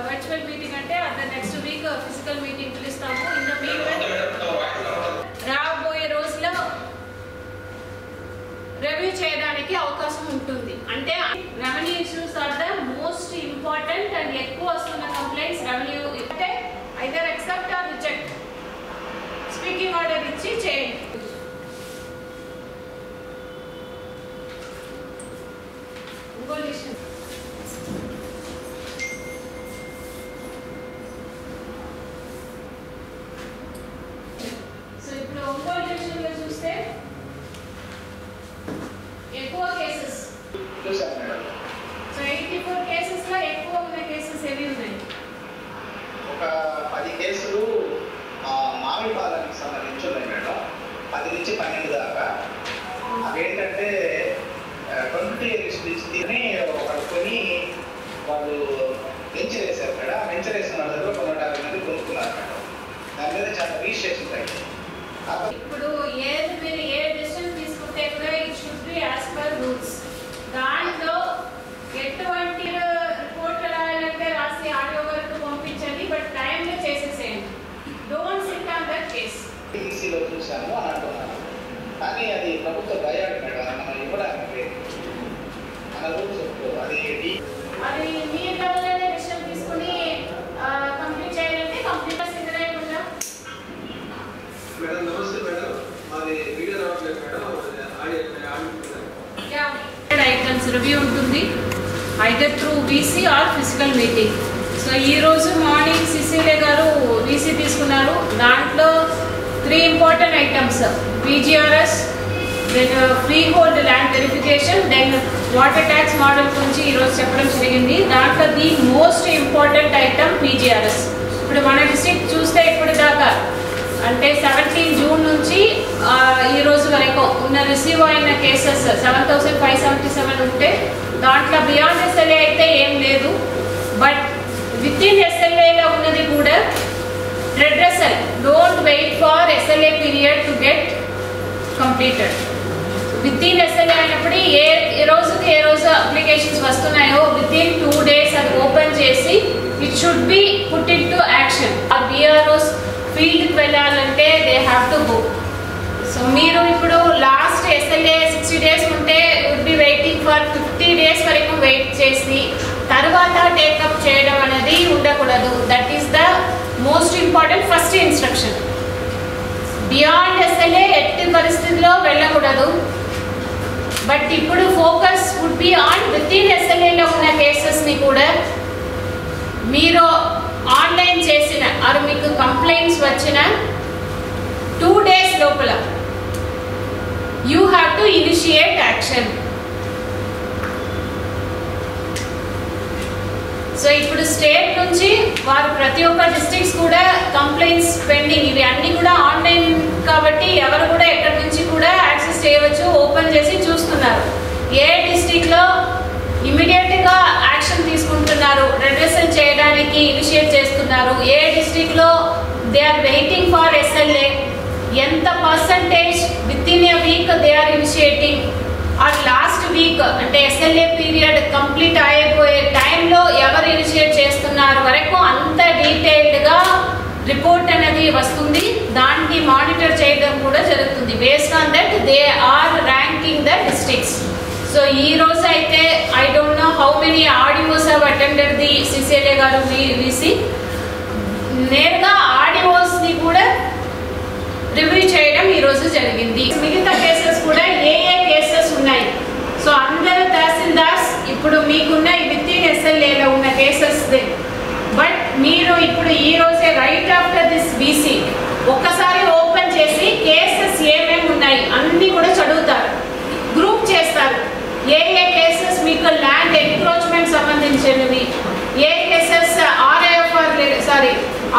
Virtual meeting అంటే అదే next week physical meeting పిలుస్తాము. ఇన్ ద మీన్ రాబోయే రోజుల్లో రివ్యూ చేయడానికి అవకాశం ఉంటుంది. అంటే revenue issues are the most important and ఎక్కువ వస్తున్న కంప్లైంట్స్ రెవెన్యూ అంటే either accept or reject speaking order ఇచ్చి చేయండి. సో ఇప్పుడు ఒంగోలు డివిజన్లో చూస్తే ఎక్కువ కేసెస్ సో 84 కేసెస్ లో ఎక్కువ ఉన్న కేసెస్ ఏవి ఉన్నాయి? ఒక 10 కేసులు మామిడిపాలకి సంబంధించి ఉన్నాయి మేడం. 10 నుంచి 12 దాకా. అవేంటంటే కమ్యూనిటీ రిస్ట్రిక్ట్ని ఒకటి కొని వాళ్ళు వెంచర్ వేశారు మేడం. వెంచర్ వేసిన వాళ్ళ దగ్గర 150 మంది కొనుక్కున్నారు మేడం. దాని మీద చాలా రిజిస్ట్రేషన్ అయ్యింది. ఇప్పుడు మీరు ఏ డెసిషన్ తీసుకుంటే కూడా it should be as per rules. దాంట్లో ఎటువంటి రిపోర్ట్ రాయాలంటే రాసి ఆడియో వరకు పంపించండి, బట్ టైంలో చేసేసేయండి. Don't sit on that case. ఈసీలో చూసాము అని అంటున్నాను, కానీ అది ప్రభుత్వ దయాడు మేడం. మనం ఇవ్వడానికి మన రూల్స్ అది మీ లెవెల్లోనే డెసిషన్ తీసుకుని కంప్లీట్ చేయాలంటే కంప్లీట్ సిద్ధరైపోయిందా మేడం? నమస్తే మేడం, మాది వీడియో రావట్లేదు మేడం. ఐటమ్స్ రివ్యూ ఉంటుంది either through VC or physical meeting. So ఈరోజు మార్నింగ్ సిసిలే గారు వీసీ తీసుకున్నారు. దాంట్లో 3 important items: PGRS, then free hold land verification, then water tax model గురించి ఈరోజు చెప్పడం జరిగింది. దాంట్లో the most important item PGRS. ఇప్పుడు మన డిస్ట్రిక్ట్ చూస్తే ఇప్పటిదాకా అంటే 17 జూన్ నుంచి ఈ రోజు వరకు ఉన్న రిసీవ్ అయిన కేసెస్ 7577 ఉంటే దాంట్లో బియాండ్ ఎస్ఎల్ఏ అయితే ఏం లేదు, బట్ విత్ ఇన్ ఎస్ఎల్ఏలో ఉన్నది కూడా redressal. Don't wait for SLA period to get completed. Within SLA అయినప్పుడు ఏ రోజు అప్లికేషన్స్ వస్తున్నాయో విత్ ఇన్ 2 days అది ఓపెన్ చేసి it should be put into action. ఆ బిఆర్ఓస్ ఫీల్డ్కి వెళ్ళాలంటే they have to go. So మీరు ఇప్పుడు లాస్ట్ ఎస్ఎల్ఏ 60 days ఉంటే would be waiting for 50 days వరకు వెయిట్ చేసి తర్వాత టేకప్ చేయడం అనేది ఉండకూడదు. That is the most important first instruction. Beyond SLA ఎట్టి పరిస్థితిలో వెళ్ళకూడదు. బట్ ఇప్పుడు focus would be on within ఎస్ఎల్ఏలో ఉన్న కేసెస్ని కూడా మీరు ఆన్లైన్ చేసిన ఆరు మీకు కంప్లైంట్స్ వచ్చిన 2 days లోపల you have to initiate action. So ఇప్పుడు స్టేట్ నుంచి వారు ప్రతి ఒక్క డిస్ట్రిక్ట్స్ కూడా కంప్లైంట్స్ పెండింగ్ ఇవి అన్నీ కూడా ఆన్లైన్ కాబట్టి ఎవరు కూడా ఎక్కడి నుంచి కూడా యాక్సెస్ చేయవచ్చు, ఓపెన్ చేసి చూస్తున్నారు. ఏ డిస్ట్రిక్ట్లో ఇమీడియట్గా యాక్షన్ తీసుకుంటున్నారు, రెడ్రెసల్ చేయడానికి ఇనిషియేట్ చేస్తున్నారు, ఏ డిస్ట్రిక్ట్లో they are waiting for SLA, ఎంత percentage within a week they are initiating, or last week అంటే ఎస్ఎల్ఏ పీరియడ్ కంప్లీట్ అయిపోయే టైంలో ఎవరు ఇనిషియేట్ చేస్తున్నారు వరకు అంత డీటెయిల్డ్గా రిపోర్ట్ అనేది వస్తుంది. దాన్ని మానిటర్ చేయడం కూడా జరుగుతుంది. Based on that they are ranking the districts. So ఈ రోజు అయితే I don't know how many RDOs have attended the CCLA గారు వీసీ. నేరుగా ఆడియోస్ని కూడా రివ్యూ చేయడం ఈరోజు జరిగింది. మిగతా కేసెస్ కూడా ఏ కేసెస్ ఉన్నాయి. సో అందరు తహసీల్దార్స్ ఇప్పుడు మీకున్న విత్ ఇన్ ఎస్ఎల్ఏలో ఉన్న కేసెస్, బట్ మీరు ఇప్పుడు ఈ రోజే రైట్ ఆఫ్టర్ దిస్ వీసీ ఒక్కసారి ఓపెన్ చేసి కేసెస్ ఏమేమి ఉన్నాయి అన్నీ కూడా చదువుతారు, గ్రూప్ చేస్తారు. ఏ కేసెస్ మీకు ల్యాండ్ ఎన్క్రోచ్మెంట్ సంబంధించినవి, ఏ కేసెస్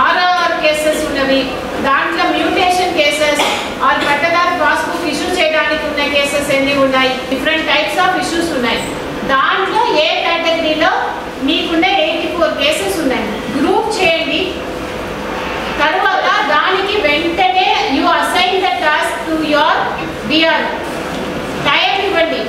ఆర్ఆర్ కేసెస్ ఉన్నవి, దాంట్లో మ్యూటేషన్ కేసెస్ ఆర్ పట్టదారు పాస్బుక్ ఇష్యూ చేయడానికి ఉన్న కేసెస్ ఎన్ని ఉన్నాయి, డిఫరెంట్ టైప్స్ ఆఫ్ ఇష్యూస్ ఉన్నాయి. దాంట్లో ఏ కేటగిరీలో మీకున్న 84 కేసెస్ ఉన్నాయి గ్రూప్ చేయండి. తర్వాత దానికి వెంటనే you assign the task to your VR. Time ఇవ్వండి.